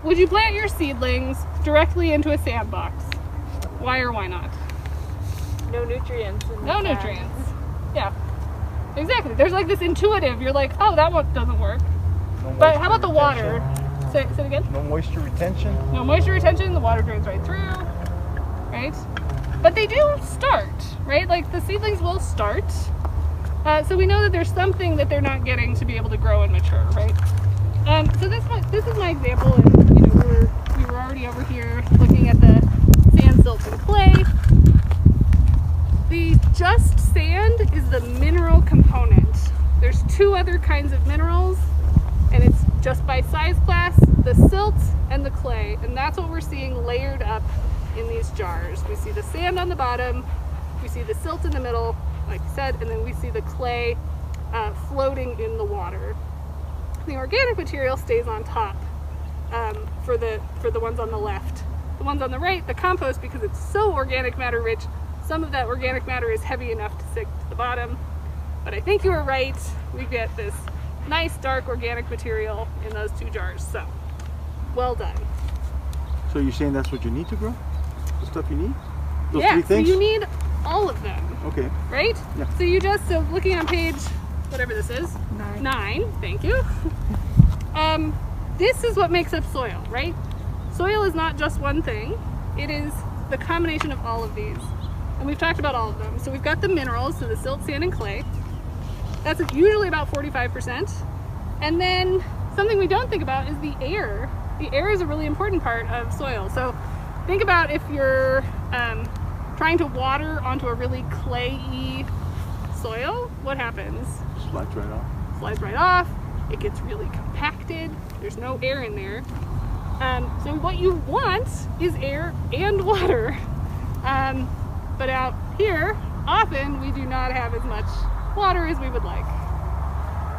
would you plant your seedlings directly into a sandbox? Why or why not? No nutrients. No nutrients. Yeah, exactly. There's like this intuitive, you're like, oh, that one doesn't work. No But how about the moisture water? Say it again. No moisture retention. No moisture retention, the water drains right through, right? But they do start, right? Like the seedlings will start. So we know that there's something that they're not getting to be able to grow and mature, right? So this is my example, and you know we were already over here looking at the sand, silt, and clay. The just sand is the mineral component. There's two other kinds of minerals, and it's just by size class, the silt and the clay, and that's what we're seeing layered up in these jars. We see the sand on the bottom, we see the silt in the middle, like I said, and then we see the clay floating in the water. The organic material stays on top for the ones on the left. The ones on the right, the compost, because it's so organic matter rich, some of that organic matter is heavy enough to sink to the bottom. But I think you were right. We get this nice dark organic material in those two jars. So, well done. So you're saying that's what you need to grow? The stuff you need? Those Yeah, three things? so you need all of them. Okay. Right? Yeah. So looking on page, whatever this is, 9, thank you. This is what makes up soil, right? Soil is not just one thing. It is the combination of all of these. And we've talked about all of them. So we've got the minerals, so the silt, sand, and clay. That's usually about 45%. And then something we don't think about is the air. The air is a really important part of soil. So think about if you're trying to water onto a really clayey soil, what happens? Slides right off. Slides right off. It gets really compacted. There's no air in there. So what you want is air and water. But out here, often we do not have as much water as we would like.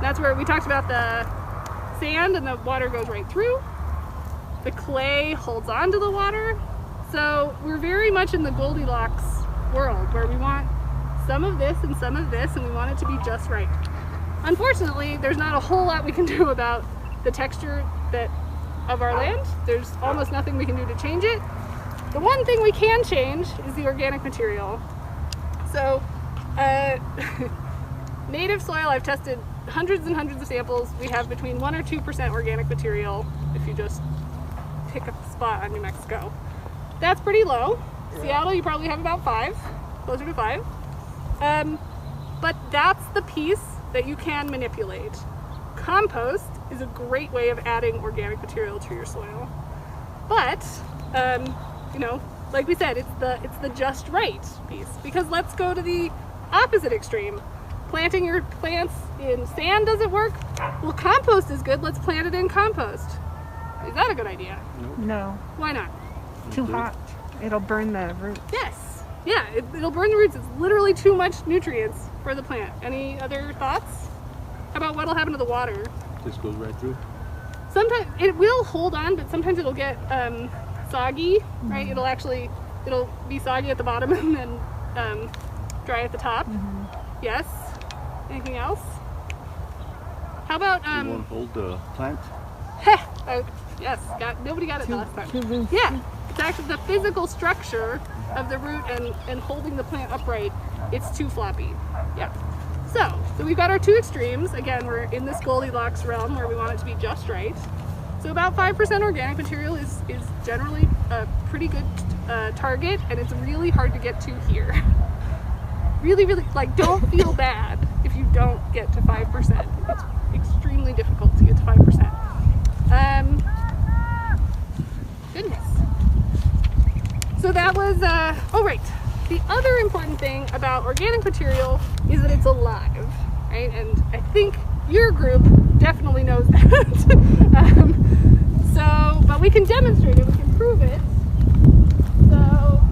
That's where we talked about the sand and the water goes right through. The clay holds on to the water. So we're very much in the Goldilocks world where we want some of this and some of this, and we want it to be just right. Unfortunately, there's not a whole lot we can do about the texture of our land. There's almost nothing we can do to change it. The one thing we can change is the organic material. So native soil, I've tested hundreds and hundreds of samples. We have between 1 or 2% organic material if you just pick a spot on New Mexico. That's pretty low. Seattle, you probably have about 5, closer to 5. But that's the piece that you can manipulate. Compost is a great way of adding organic material to your soil. But, you know, like we said, it's the just right piece. Because let's go to the opposite extreme. Planting your plants in sand doesn't work. Well, compost is good. Let's plant it in compost. Is that a good idea? No. Why not? Too hot. It'll burn the roots. Yes. Yeah, it'll burn the roots. It's literally too much nutrients for the plant. Any other thoughts? How about what'll happen to the water? Just goes right through. Sometimes it will hold on, but sometimes it'll get soggy, right? It'll be soggy at the bottom and then dry at the top. Yes. Anything else? How about You want to hold the plant? yes, nobody got it the last time. Yeah, it's actually the physical structure of the root and holding the plant upright. It's too floppy. Yeah. So we've got our two extremes. Again, we're in this Goldilocks realm where we want it to be just right. So about 5% organic material is generally a pretty good target, and it's really hard to get to here. Really, like, don't feel bad if you don't get to 5%. It's extremely difficult to get to 5%. Goodness. So that was, oh right. The other important thing about organic material is that it's alive, right? And I think your group definitely knows that. But we can demonstrate it, we can prove it. So,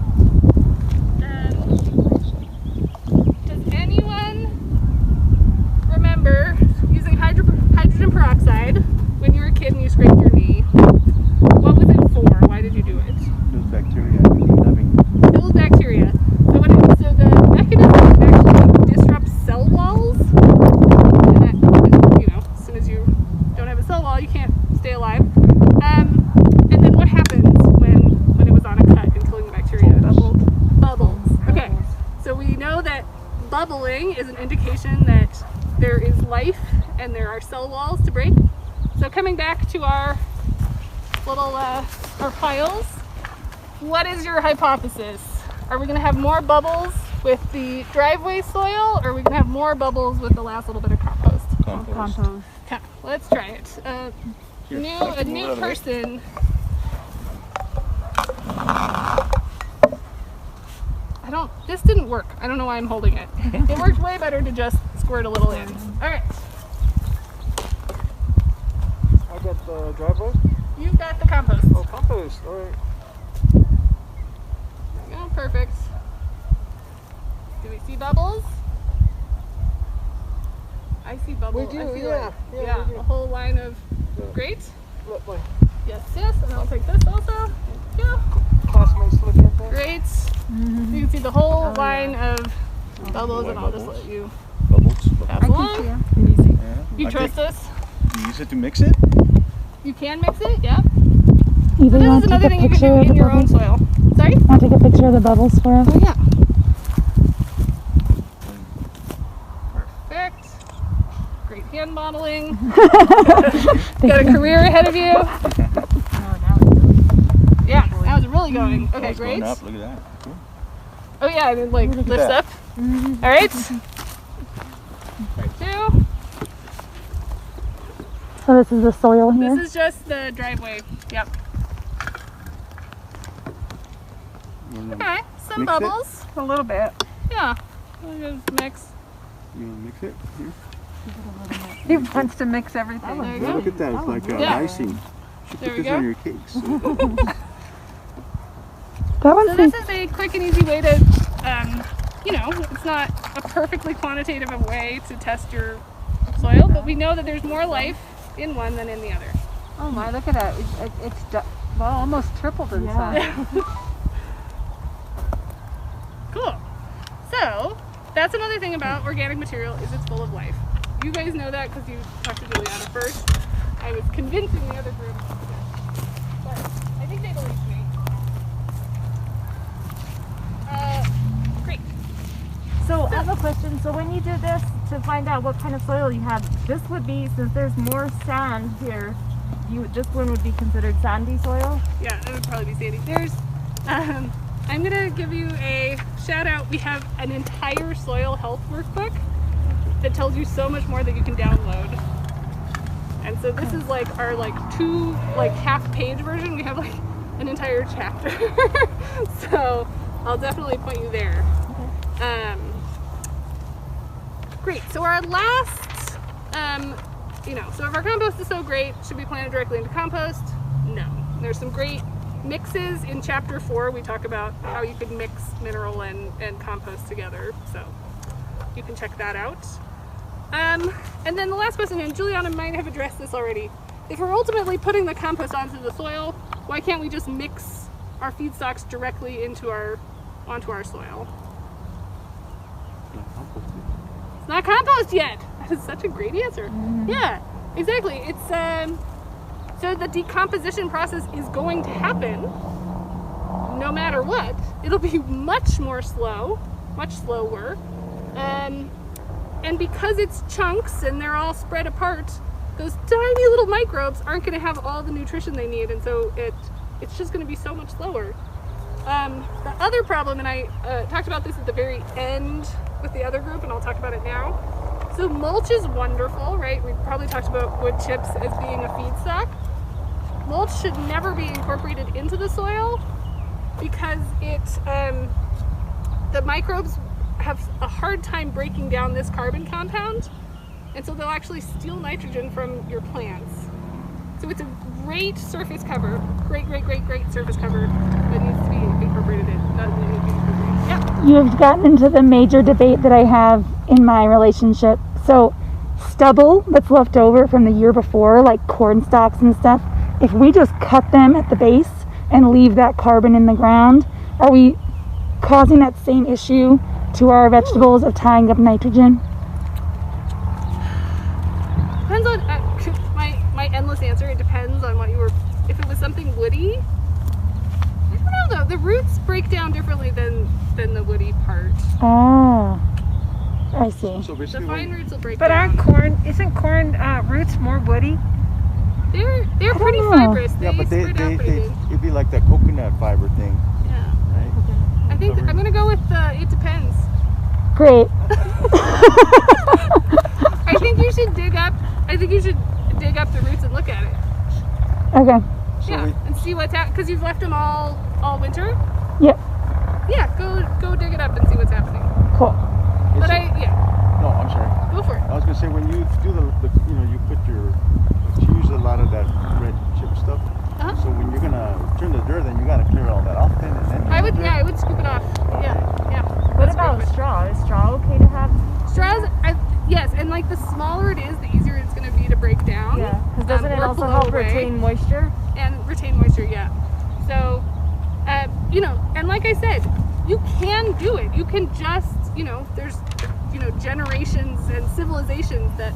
does anyone remember using hydrogen peroxide when you were a kid and you scraped your knee? What was it for? Why did you do it? Those bacteria living. Kills bacteria. So the mechanism actually disrupts cell walls. And that, you know, as soon as you don't have a cell wall, you can't stay alive. bubbling is an indication that there is life and there are cell walls to break. So coming back to our little our piles, what is your hypothesis? Are we going to have more bubbles with the driveway soil, or are we going to have more bubbles with the last little bit of compost? Compost. Okay, let's try it. A new person. This didn't work. I don't know why I'm holding it. It worked way better to just squirt a little in. All right. I got the driveway. You've got the compost. Oh, compost. All right. Oh, perfect. Do we see bubbles? I see bubbles. We do, I feel yeah. like, Yeah, we do. a whole line of. Great. Look, my Yes, and I'll take this also. Thank you. classmates looking at that. Great. You can see the whole line of bubbles, and I'll just let you Bubbles. pass along. Yeah. You trust us? You use it to mix it? You can mix it, yeah. Eva, This you want is to another take thing a you can picture do of in the your own bubbles? soil. Sorry? Want to take a picture of the bubbles for us? Oh, yeah. Perfect. Great hand modeling. Got a career ahead of you. Yeah, that was really going. Okay, great. Going up. Look at that. Cool. Oh yeah, and it like Look at lifts that. up. All right. Part two. So this is the soil here? This is just the driveway. Yep. Okay, some Mix it? bubbles. A little bit. Yeah. We'll just mix. You want to mix it? Here. He wants to mix everything. There you Yeah, go. look at that. It's like Yeah. icing. You should There put we this go. on your cakes. That one's So this is a quick and easy way to, you know, it's not a perfectly quantitative way to test your soil, but we know that there's more life in one than in the other. Oh my, look at that. Well, almost tripled in size. Cool. So that's another thing about organic material is it's full of life. You guys know that because you talked to Juliana first. I was convincing the other group, but I think they believed me. Great. So I have a question. So when you do this to find out what kind of soil you have, this would be, since there's more sand here, this one would be considered sandy soil? Yeah, that would probably be sandy. There's, I'm gonna give you a shout out. We have an entire soil health workbook that tells you so much more that you can download. And so this is like our half-page version. We have like an entire chapter. So I'll definitely point you there. Okay. Great. So our last, so if our compost is so great, should we plant it directly into compost? No. There's some great mixes in chapter 4. We talk about how you could mix mineral and compost together. So you can check that out. And then the last question, and Juliana might have addressed this already. If we're ultimately putting the compost onto the soil, why can't we just mix our feedstocks directly onto our soil? It's not compost yet. That is such a great answer. Yeah, exactly. It's so the decomposition process is going to happen no matter what. It'll be much slower. And because it's chunks and they're all spread apart, those tiny little microbes aren't going to have all the nutrition they need, and so it's just going to be so much slower. The other problem, and I talked about this at the very end with the other group, and I'll talk about it now. So mulch is wonderful, right? We probably talked about wood chips as being a feedstock. Mulch should never be incorporated into the soil because the microbes have a hard time breaking down this carbon compound, and so they'll actually steal nitrogen from your plants. So it's a great surface cover, great surface cover that needs to be incorporated in. Yeah. You have gotten into the major debate that I have in my relationship. So stubble that's left over from the year before, like corn stalks and stuff, if we just cut them at the base and leave that carbon in the ground, are we causing that same issue to our vegetables of tying up nitrogen? Depends on my endless answer. It depends on what you were. If it was something woody, I don't know. though. The roots break down differently than the woody part. Ah. I see. So The basically, fine roots will break But down. isn't corn roots more woody? They're pretty know. fibrous. yeah, but spread out pretty good. it'd be like that coconut fiber thing, Yeah. right? I think I'm gonna go with it depends. Great. I think you should dig up the roots and look at it. Okay. Yeah, we- and see what's happening because you've left them all winter. Yep. Yeah, go dig it up and see what's happening. Cool. But It's- no, I'm sorry. go for it. I was gonna say when you do the you put you use a lot of that red chip stuff. Uh-huh. So when you're gonna turn the dirt, then you gotta clear all that off then, and then. I would scoop it off. Yeah. What That's about great. straw? Is straw okay to have? Straws? Yes, and like the smaller it is, the easier it's going to be to break down. Yeah, because doesn't it or also blow help away. retain moisture? And retain moisture, yeah. So, and like I said, you can do it. You can just, there's, generations and civilizations that,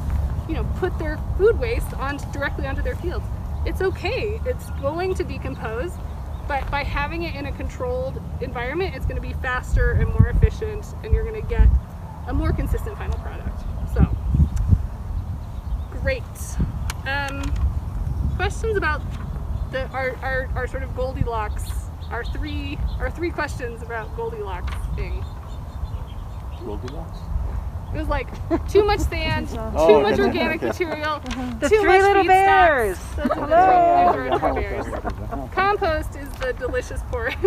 put their food waste directly onto their fields. It's okay. It's going to decompose, but by having it in a controlled environment, it's going to be faster and more efficient, and you're going to get a more consistent final product. So, great. Questions about our sort of Goldilocks, our three questions about Goldilocks thing. Goldilocks? It was like too much sand, too Oh, much okay. organic Okay. material, The too three much little feedstocks. bears. Those are the Hello. three bears. Compost is the delicious porridge.